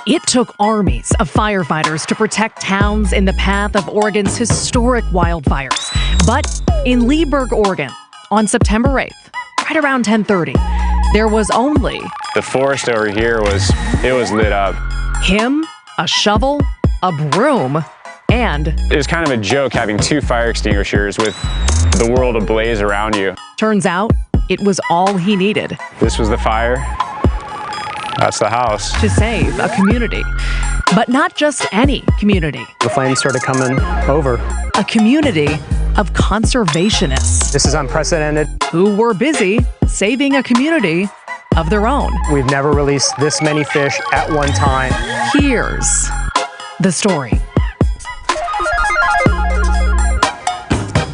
It took armies of firefighters to protect towns in the path of Oregon's historic wildfires. But in Leeburg, Oregon, on September 8th, right around 10:30, there was only... The forest over here was lit up. Him, a shovel, a broom, and... It was kind of a joke having two fire extinguishers with the world ablaze around you. Turns out, it was all he needed. This was the fire. That's the house. To save a community. But not just any community. The flames started coming over. A community of conservationists. This is unprecedented. Who were busy saving a community of their own. We've never released this many fish at one time. Here's the story.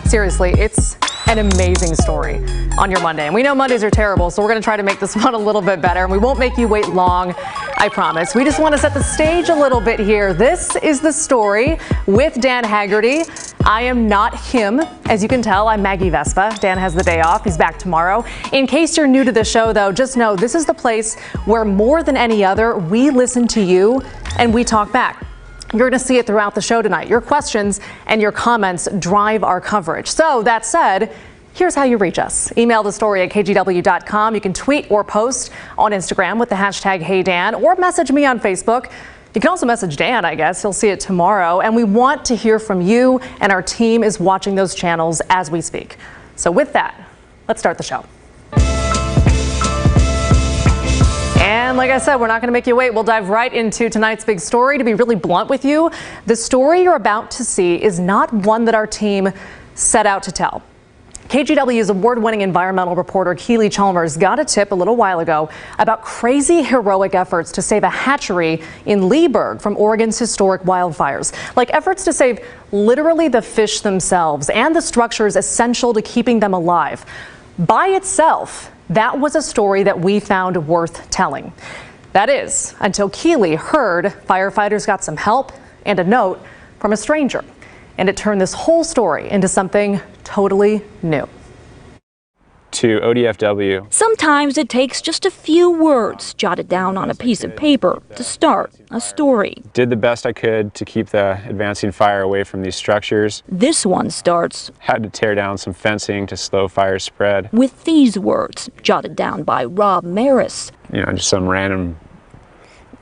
Seriously, it's an amazing story on your Monday. And we know Mondays are terrible, so we're going to try to make this one a little bit better. And we won't make you wait long, I promise. We just want to set the stage a little bit here. This is the story with Dan Haggerty. I am not him. As you can tell, I'm Maggie Vespa. Dan has the day off. He's back tomorrow. In case you're new to the show, though, just know this is the place where more than any other, we listen to you and we talk back. You're going to see it throughout the show tonight. Your questions and your comments drive our coverage. So that said, here's how you reach us. Email the story at kgw.com. You can tweet or post on Instagram with the hashtag HeyDan, or message me on Facebook. You can also message Dan, I guess. He'll see it tomorrow. And we want to hear from you, and our team is watching those channels as we speak. So with that, let's start the show. And like I said, we're not going to make you wait. We'll dive right into tonight's big story. To be really blunt with you, the story you're about to see is not one that our team set out to tell. KGW's award-winning environmental reporter Keely Chalmers got a tip a little while ago about crazy heroic efforts to save a hatchery in Leeberg from Oregon's historic wildfires. Like efforts to save literally the fish themselves and the structures essential to keeping them alive. By itself, that was a story that we found worth telling. That is, until Keely heard firefighters got some help and a note from a stranger. And it turned this whole story into something totally new. To ODFW. Sometimes it takes just a few words jotted down on a piece of paper to start a story. Did the best I could to keep the advancing fire away from these structures. This one starts. Had to tear down some fencing to slow fire spread. With these words jotted down by Rob Maris. You know, just some random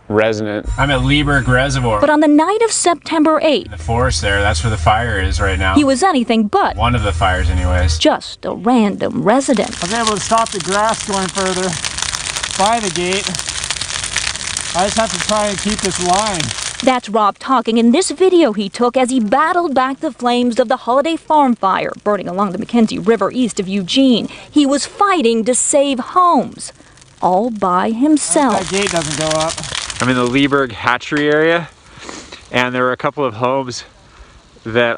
resident. I'm at Leeberg Reservoir. But on the night of September 8th, The forest there, that's where the fire is right now. he was anything but One of the fires anyways. just a random resident. I was able to stop the grass going further by the gate. I just have to try and keep this line. That's Rob talking in this video he took as he battled back the flames of the Holiday Farm fire burning along the McKenzie River east of Eugene. He was fighting to save homes, all by himself. That gate doesn't go up. I'm in the Leaburg Hatchery area, and there were a couple of homes that,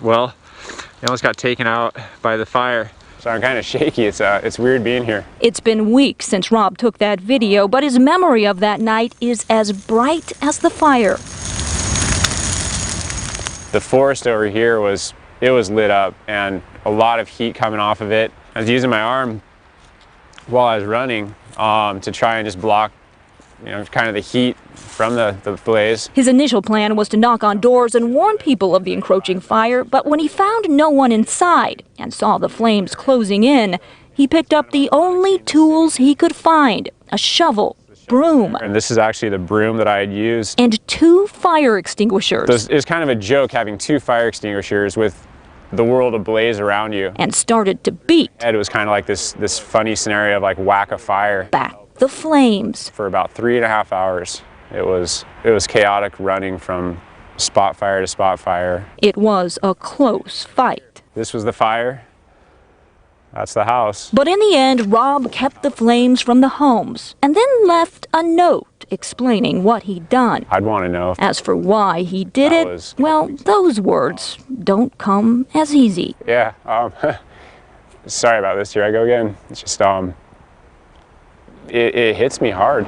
well, they almost got taken out by the fire. So I'm kind of shaky. It's weird being here. It's been weeks since Rob took that video, but his memory of that night is as bright as the fire. The forest over here was lit up, and a lot of heat coming off of it. I was using my arm while I was running to try and just block, you know, kind of the heat from the blaze. His initial plan was to knock on doors and warn people of the encroaching fire, but when he found no one inside and saw the flames closing in, he picked up the only tools he could find: a shovel, broom, And this is actually the broom that I had used. and 2 fire extinguishers. It was kind of a joke having 2 fire extinguishers with the world ablaze around you. And started to beat It was kind of like this funny scenario of like whack a fire. back the flames. For about 3.5 hours, it was chaotic running from spot fire to spot fire. It was a close fight. This was the fire. That's the house. But in the end, Rob kept the flames from the homes and then left a note explaining what he'd done. I'd want to know. As for why he did That it, was- well, those words don't come as easy. Yeah. Sorry about this. Here I go again. It's just it hits me hard.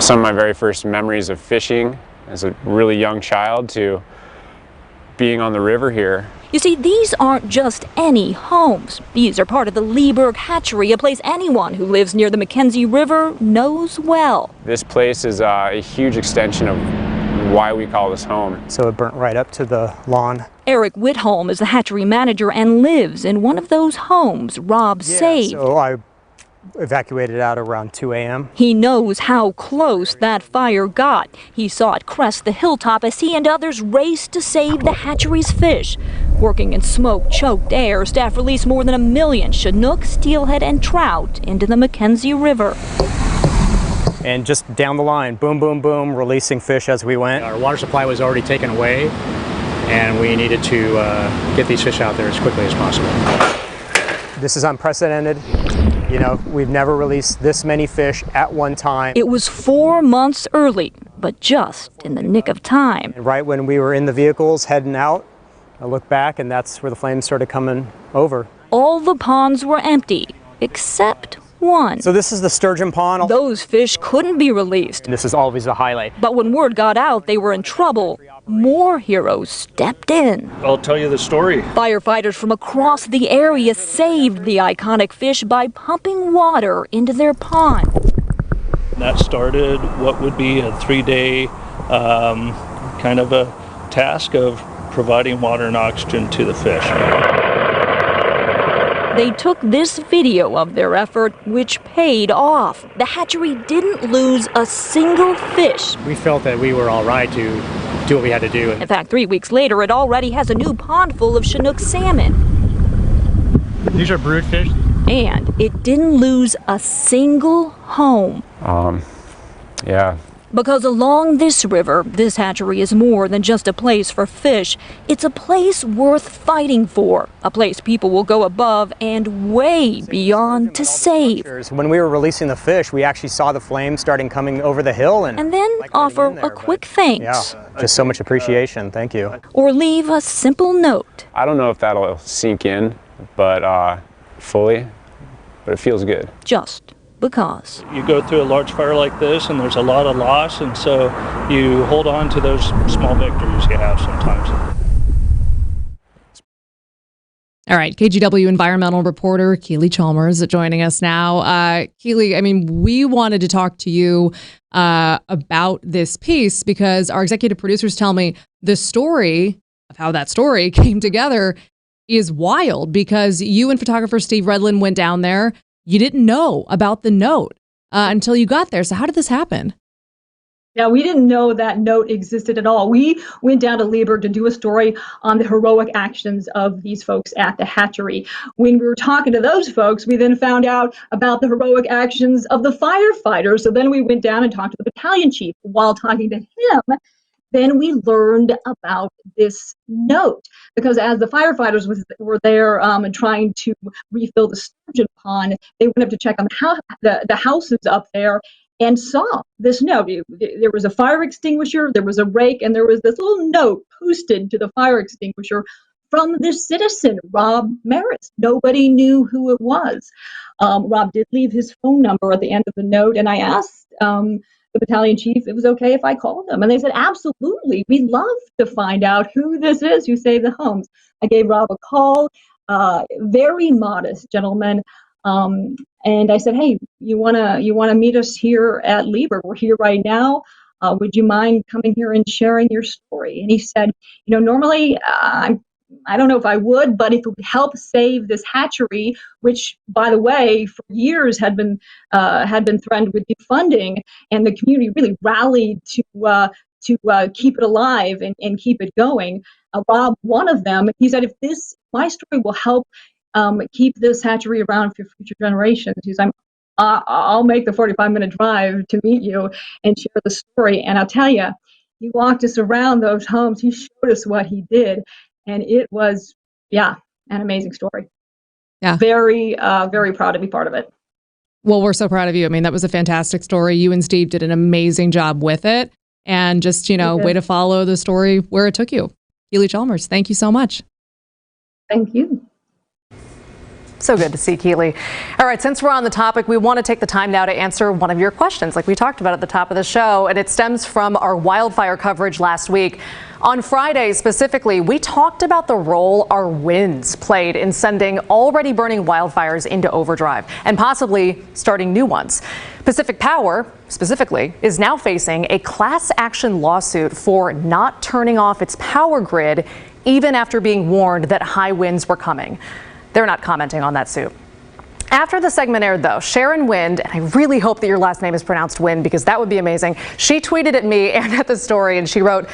Some of my very first memories of fishing as a really young child to being on the river here, You see, these aren't just any homes. These are part of the Leeberg Hatchery, a place anyone who lives near the Mackenzie River knows well. This place is a huge extension of why we call this home. So it burnt right up to the lawn. Eric Whitholm is the hatchery manager and lives in one of those homes Rob saved. So I evacuated out around 2 a.m. He knows how close that fire got. He saw it crest the hilltop as he and others raced to save the hatchery's fish. Working in smoke-choked air, staff released more than 1 million Chinook, steelhead, and trout into the Mackenzie River. And just down the line, boom, boom, boom, releasing fish as we went. Our water supply was already taken away, and we needed to get these fish out there as quickly as possible. This is unprecedented. You know, we've never released this many fish at one time. It was 4 months early, but just in the nick of time. And right when we were in the vehicles heading out, I looked back and that's where the flames started coming over. All the ponds were empty, except one. So this is the sturgeon pond. Those fish couldn't be released. This is always a highlight. But when word got out they were in trouble, more heroes stepped in. I'll tell you the story. Firefighters from across the area saved the iconic fish by pumping water into their pond. That started what would be a 3-day kind of a task of providing water and oxygen to the fish. They took this video of their effort, which paid off. The hatchery didn't lose a single fish. We felt that we were all right to do what we had to do. In fact, 3 weeks later, it already has a new pond full of Chinook salmon. These are brood fish. And it didn't lose a single home. Yeah. Because along this river, this hatchery is more than just a place for fish. It's a place worth fighting for. A place people will go above and way beyond to save. When we were releasing the fish, we actually saw the flames starting coming over the hill. And then offer a quick thanks. Yeah, just so much appreciation. Thank you. Or leave a simple note. I don't know if that'll sink in, but fully, but it feels good. Just because. You go through a large fire like this and there's a lot of loss, and so you hold on to those small victories you have sometimes. All right, KGW environmental reporter Keely Chalmers joining us now. Keely, I mean, we wanted to talk to you about this piece because our executive producers tell me the story of how that story came together is wild because you and photographer Steve Redlin went down there. You didn't know about the note until you got there. So how did this happen? Yeah, we didn't know that note existed at all. We went down to Leeburg to do a story on the heroic actions of these folks at the hatchery. When we were talking to those folks, we then found out about the heroic actions of the firefighters. So then we went down and talked to the battalion chief. While talking to him, then we learned about this note, because as the firefighters were there and trying to refill the sturgeon pond, they went up to check on the houses up there and saw this note. There was a fire extinguisher, there was a rake, and there was this little note posted to the fire extinguisher from this citizen, Rob Maris. Nobody knew who it was. Rob did leave his phone number at the end of the note, and I asked the battalion chief if it was okay if I called them. And they said, absolutely, we'd love to find out who this is who saved the homes. I gave Rob a call, very modest gentleman. And I said, hey, you wanna meet us here at Leeberg? We're here right now. Would you mind coming here and sharing your story? And he said, normally I don't know if I would, but if it would help save this hatchery, which, by the way, for years had been threatened with defunding, and the community really rallied to keep it alive and keep it going. Rob, one of them, he said, if my story will help keep this hatchery around for future generations, he said, I'll make the 45-minute drive to meet you and share the story. And I'll tell you, he walked us around those homes. He showed us what he did. And it was, an amazing story. Yeah. Very, very proud to be part of it. Well, we're so proud of you. I mean, that was a fantastic story. You and Steve did an amazing job with it. And just, way to follow the story where it took you. Keely Chalmers, thank you so much. Thank you. So good to see, Keely. All right, since we're on the topic, we want to take the time now to answer one of your questions like we talked about at the top of the show, and it stems from our wildfire coverage last week. On Friday specifically, we talked about the role our winds played in sending already burning wildfires into overdrive and possibly starting new ones. Pacific Power, specifically, is now facing a class action lawsuit for not turning off its power grid even after being warned that high winds were coming. They're not commenting on that suit. After the segment aired, though, Sharon Wind, and I really hope that your last name is pronounced Wind because that would be amazing, she tweeted at me and at the story and she wrote,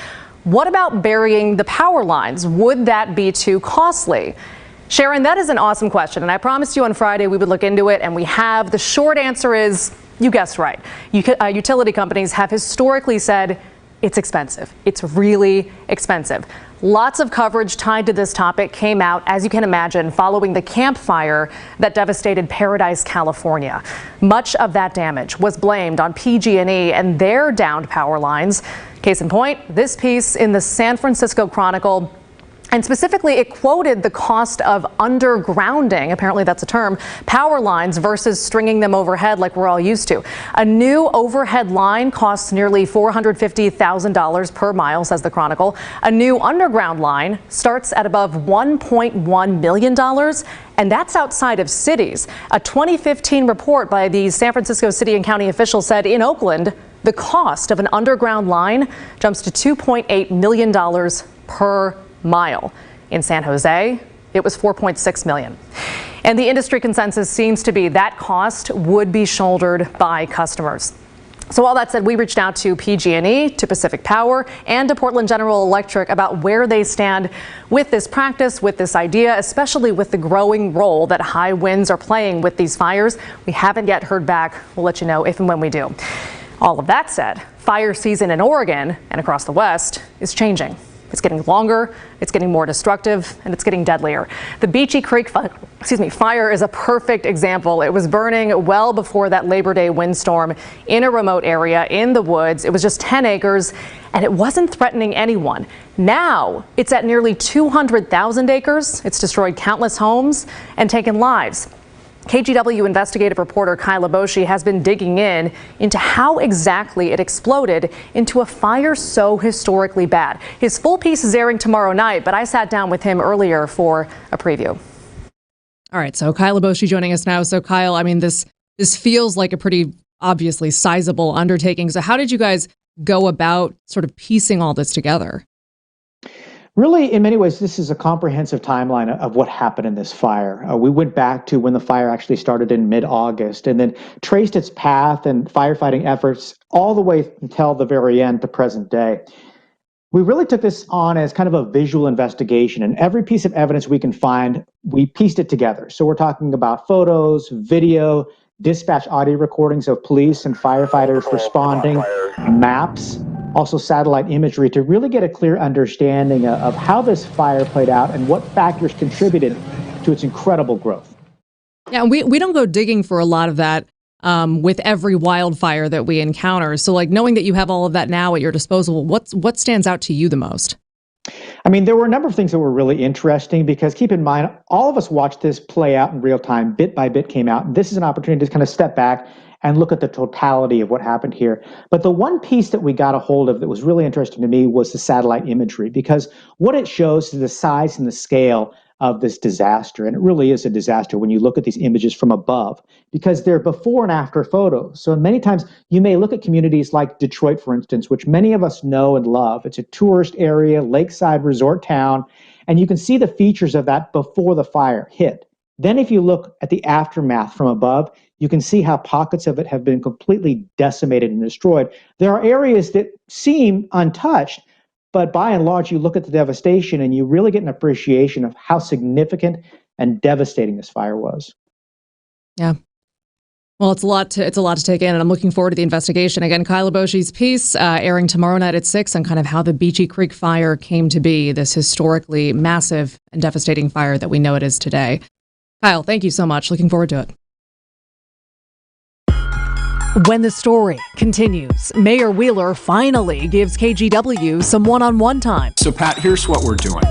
"What about burying the power lines? Would that be too costly?" Sharon, that is an awesome question, and I promised you on Friday we would look into it, and we have. The short answer is, you guessed right. Utility companies have historically said it's expensive. It's really expensive. Lots of coverage tied to this topic came out, as you can imagine, following the Camp Fire that devastated Paradise, California. Much of that damage was blamed on PG&E and their downed power lines. Case in point, this piece in the San Francisco Chronicle, and specifically it quoted the cost of undergrounding, apparently that's a term, power lines versus stringing them overhead like we're all used to. A new overhead line costs nearly $450,000 per mile, says the Chronicle. A new underground line starts at above $1.1 million, and that's outside of cities. A 2015 report by the San Francisco city and county officials said in Oakland, the cost of an underground line jumps to $2.8 million per mile. In San Jose, it was $4.6 million. And the industry consensus seems to be that cost would be shouldered by customers. So all that said, we reached out to PG&E, to Pacific Power, and to Portland General Electric about where they stand with this practice, with this idea, especially with the growing role that high winds are playing with these fires. We haven't yet heard back. We'll let you know if and when we do. All of that said, fire season in Oregon and across the West is changing. It's getting longer, it's getting more destructive, and it's getting deadlier. The Beachy Creek fire is a perfect example. It was burning well before that Labor Day windstorm in a remote area in the woods. It was just 10 acres, and it wasn't threatening anyone. Now it's at nearly 200,000 acres. It's destroyed countless homes and taken lives. KGW investigative reporter Kyla Boshi has been digging into how exactly it exploded into a fire so historically bad. His full piece is airing tomorrow night, but I sat down with him earlier for a preview. All right, so Kyla Boshi joining us now. So Kyle, I mean, this feels like a pretty obviously sizable undertaking. So how did you guys go about sort of piecing all this together? Really, in many ways, this is a comprehensive timeline of what happened in this fire. We went back to when the fire actually started in mid-August and then traced its path and firefighting efforts all the way until the very end, the present day. We really took this on as kind of a visual investigation, and every piece of evidence we can find, we pieced it together. So we're talking about photos, video, dispatch audio recordings of police and firefighters responding, maps, also satellite imagery to really get a clear understanding of how this fire played out and what factors contributed to its incredible growth. Yeah, we don't go digging for a lot of that with every wildfire that we encounter. So like knowing that you have all of that now at your disposal, what stands out to you the most? I mean, there were a number of things that were really interesting because keep in mind, all of us watched this play out in real time, bit by bit came out. And this is an opportunity to kind of step back and look at the totality of what happened here. But the one piece that we got a hold of that was really interesting to me was the satellite imagery, because what it shows is the size and the scale of this disaster. And it really is a disaster when you look at these images from above, because they're before and after photos. So many times you may look at communities like Detroit, for instance, which many of us know and love. It's a tourist area, lakeside resort town, and you can see the features of that before the fire hit. Then if you look at the aftermath from above, you can see how pockets of it have been completely decimated and destroyed. There are areas that seem untouched, but by and large, you look at the devastation and you really get an appreciation of how significant and devastating this fire was. Yeah. Well, it's a lot to take in, and I'm looking forward to the investigation. Again, Kyla Boshi's piece airing tomorrow night at 6 on kind of how the Beachy Creek fire came to be, this historically massive and devastating fire that we know it is today. Kyle, thank you so much. Looking forward to it. When the story continues, Mayor Wheeler finally gives KGW some one-on-one time. So, Pat, here's what we're doing.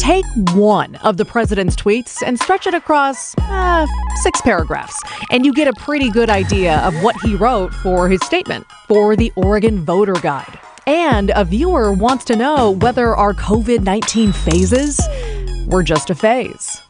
Take one of the president's tweets and stretch it across 6 paragraphs, and you get a pretty good idea of what he wrote for his statement for the Oregon Voter Guide. And a viewer wants to know whether our COVID-19 phases were just a phase.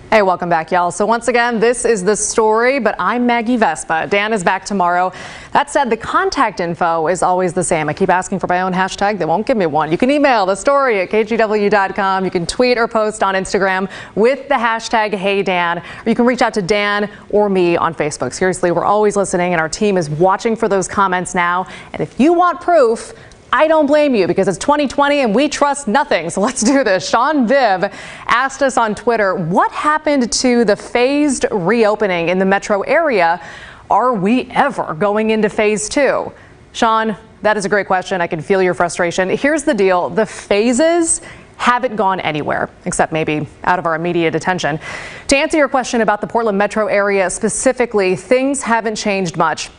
Hey, welcome back, y'all. So once again, this is The Story, but I'm Maggie Vespa. Dan is back tomorrow. That said, the contact info is always the same. I keep asking for my own hashtag. They won't give me one. You can email thestory@kgw.com. You can tweet or post on Instagram with the hashtag HeyDan, or you can reach out to Dan or me on Facebook. Seriously, we're always listening, and our team is watching for those comments now. And if you want proof, I don't blame you, because it's 2020 and we trust nothing. So let's do this. Sean Viv asked us on Twitter, what happened to the phased reopening in the metro area? Are we ever going into phase 2? Sean, that is a great question. I can feel your frustration. Here's the deal. The phases haven't gone anywhere, except maybe out of our immediate attention. To answer your question about the Portland metro area specifically, things haven't changed much.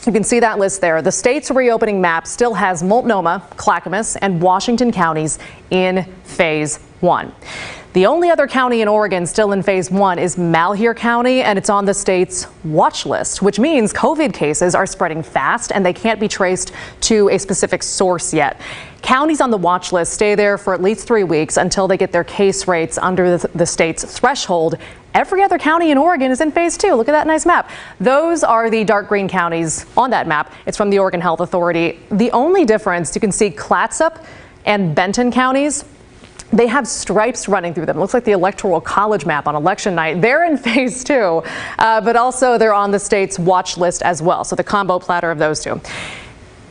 You can see that list there. The state's reopening map still has Multnomah, Clackamas, and Washington counties in phase 1. The only other county in Oregon still in phase 1 is Malheur County, and it's on the state's watch list, which means COVID cases are spreading fast and they can't be traced to a specific source yet. Counties on the watch list stay there for at least 3 weeks until they get their case rates under the state's threshold. Every other county in Oregon is in phase 2. Look at that nice map. Those are the dark green counties on that map. It's from the Oregon Health Authority. The only difference, you can see Clatsop and Benton counties, they have stripes running through them. It looks like the Electoral College map on election night. They're in phase 2, but also they're on the state's watch list as well. So the combo platter of those two.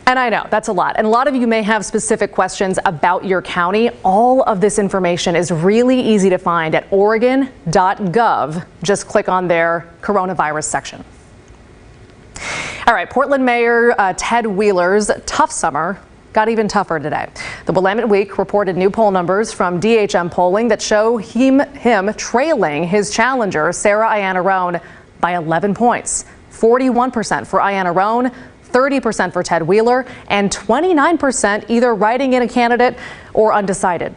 And I know that's a lot. And a lot of you may have specific questions about your county. All of this information is really easy to find at oregon.gov. Just click on their coronavirus section. All right, Portland Mayor Ted Wheeler's tough summer got even tougher today. The Willamette Week reported new poll numbers from DHM polling that show him trailing his challenger, Sarah Iannarone, by 11 points. 41% for Iannarone, 30% for Ted Wheeler, and 29% either writing in a candidate or undecided.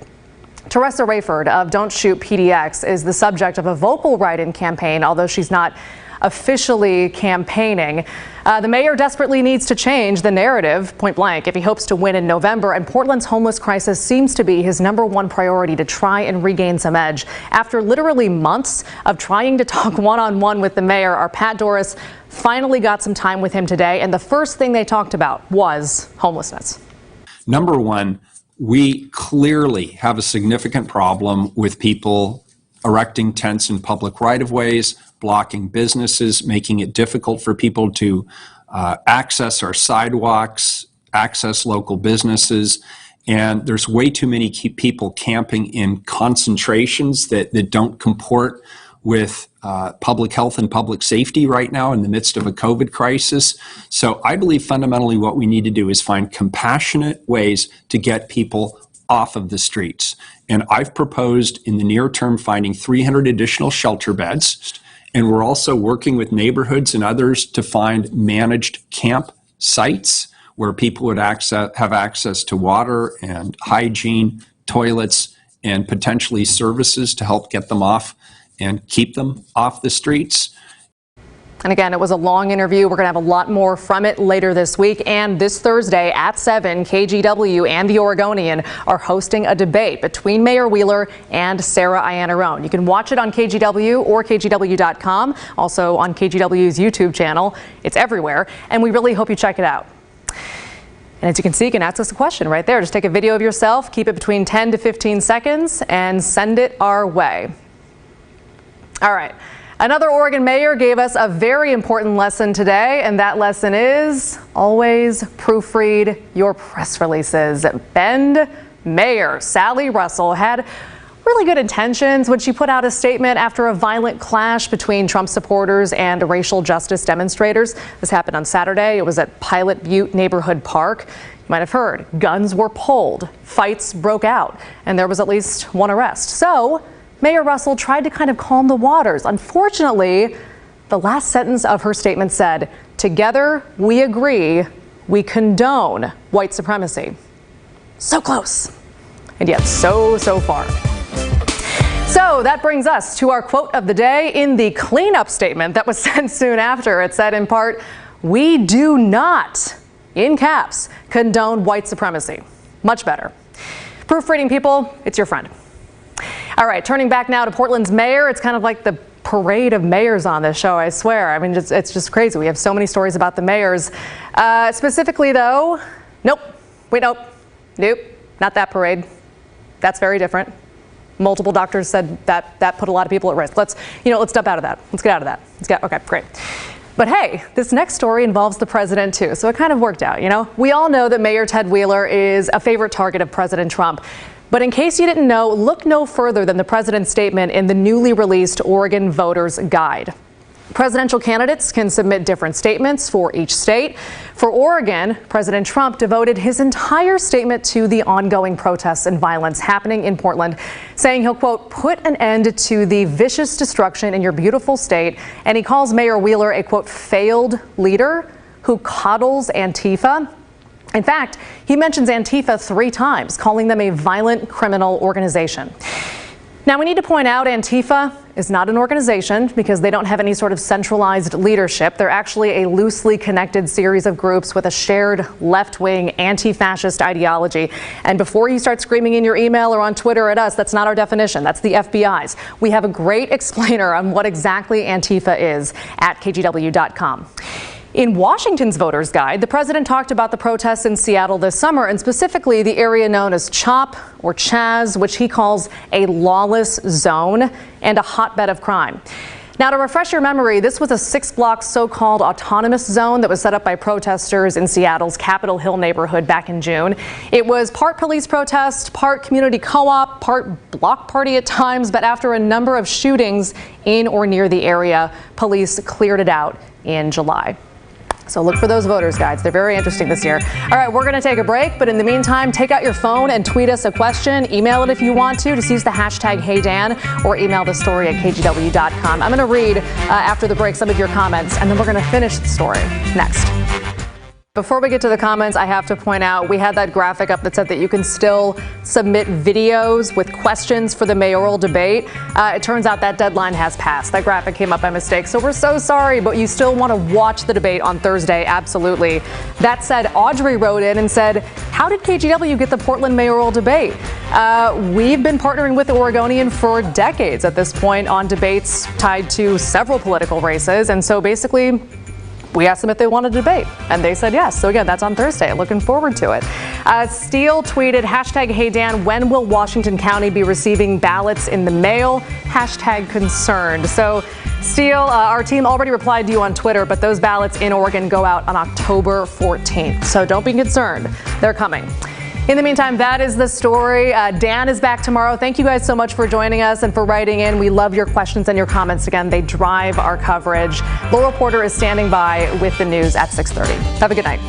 Teresa Rayford of Don't Shoot PDX is the subject of a vocal write-in campaign, although she's not officially campaigning. The mayor desperately needs to change the narrative, point blank, if he hopes to win in November, and Portland's homeless crisis seems to be his #1 priority to try and regain some edge. After literally months of trying to talk one-on-one with the mayor, our Pat Doris finally got some time with him today, and the first thing they talked about was homelessness. Number one, we clearly have a significant problem with people erecting tents in public right-of-ways, blocking businesses, making it difficult for people to access our sidewalks, access local businesses. And there's way too many people camping in concentrations that don't comport with public health and public safety right now in the midst of a COVID crisis. So I believe fundamentally what we need to do is find compassionate ways to get people off of the streets. And I've proposed in the near term finding 300 additional shelter beds. And we're also working with neighborhoods and others to find managed camp sites where people would have access to water and hygiene, toilets, and potentially services to help get them off and keep them off the streets. And again, it was a long interview. We're going to have a lot more from it later this week. And this Thursday at 7, KGW and the Oregonian are hosting a debate between Mayor Wheeler and Sarah Iannarone. You can watch it on KGW or KGW.com, also on KGW's YouTube channel. It's everywhere, and we really hope you check it out. And as you can see, you can ask us a question right there. Just take a video of yourself, keep it between 10 to 15 seconds, and send it our way. All right. Another Oregon mayor gave us a very important lesson today, and that lesson is always proofread your press releases. Bend Mayor Sally Russell had really good intentions when she put out a statement after a violent clash between Trump supporters and racial justice demonstrators. This happened on Saturday. It was at Pilot Butte Neighborhood Park. You might have heard guns were pulled, fights broke out, and there was at least one arrest. So Mayor Russell tried to kind of calm the waters. Unfortunately, the last sentence of her statement said, "Together we agree, we condone white supremacy." So close, and yet so far. So that brings us to our quote of the day in the cleanup statement that was sent soon after. It said in part, "We do not," in caps, "condone white supremacy." Much better. Proofreading people, it's your friend. All right, turning back now to Portland's mayor. It's kind of like the parade of mayors on this show, I swear. I mean, it's just crazy. We have so many stories about the mayors. Specifically, though, nope, not that parade. That's very different. Multiple doctors said that put a lot of people at risk. Let's step out of that. Let's get out of that. Okay, great. But hey, this next story involves the president too, so it kind of worked out, We all know that Mayor Ted Wheeler is a favorite target of President Trump. But in case you didn't know, look no further than the president's statement in the newly released Oregon Voters Guide. Presidential candidates can submit different statements for each state. For Oregon, President Trump devoted his entire statement to the ongoing protests and violence happening in Portland, saying he'll, quote, "put an end to the vicious destruction in your beautiful state." And he calls Mayor Wheeler a, quote, "failed leader who coddles Antifa." In fact, he mentions Antifa 3 times, calling them a violent criminal organization. Now, we need to point out Antifa is not an organization because they don't have any sort of centralized leadership. They're actually a loosely connected series of groups with a shared left-wing anti-fascist ideology. And before you start screaming in your email or on Twitter at us, that's not our definition. That's the FBI's. We have a great explainer on what exactly Antifa is at kgw.com. In Washington's Voters Guide, the president talked about the protests in Seattle this summer, and specifically the area known as CHOP or Chaz, which he calls a lawless zone and a hotbed of crime. Now, to refresh your memory, this was a 6-block so-called autonomous zone that was set up by protesters in Seattle's Capitol Hill neighborhood back in June. It was part police protest, part community co-op, part block party at times, but after a number of shootings in or near the area, police cleared it out in July. So look for those voters' guides. They're very interesting this year. All right, we're going to take a break, but in the meantime, take out your phone and tweet us a question. Email it if you want to. Just use the hashtag HeyDan or email the story at kgw.com. I'm going to read after the break some of your comments, and then we're going to finish the story next. Before we get to the comments, I have to point out we had that graphic up that said that you can still submit videos with questions for the mayoral debate. It turns out that deadline has passed. That graphic came up by mistake, so we're so sorry, but you still want to watch the debate on Thursday, absolutely. That said, Audrey wrote in and said, "How did KGW get the Portland mayoral debate?" We've been partnering with the Oregonian for decades at this point on debates tied to several political races, and so basically we asked them if they wanted to debate, and they said yes. So again, that's on Thursday. Looking forward to it. Steele tweeted, hashtag HeyDan, when will Washington County be receiving ballots in the mail? Hashtag concerned. So Steele, our team already replied to you on Twitter, but those ballots in Oregon go out on October 14th. So don't be concerned. They're coming. In the meantime, that is the story. Dan is back tomorrow. Thank you guys so much for joining us and for writing in. We love your questions and your comments. Again, they drive our coverage. Laurel Porter is standing by with the news at 6:30. Have a good night.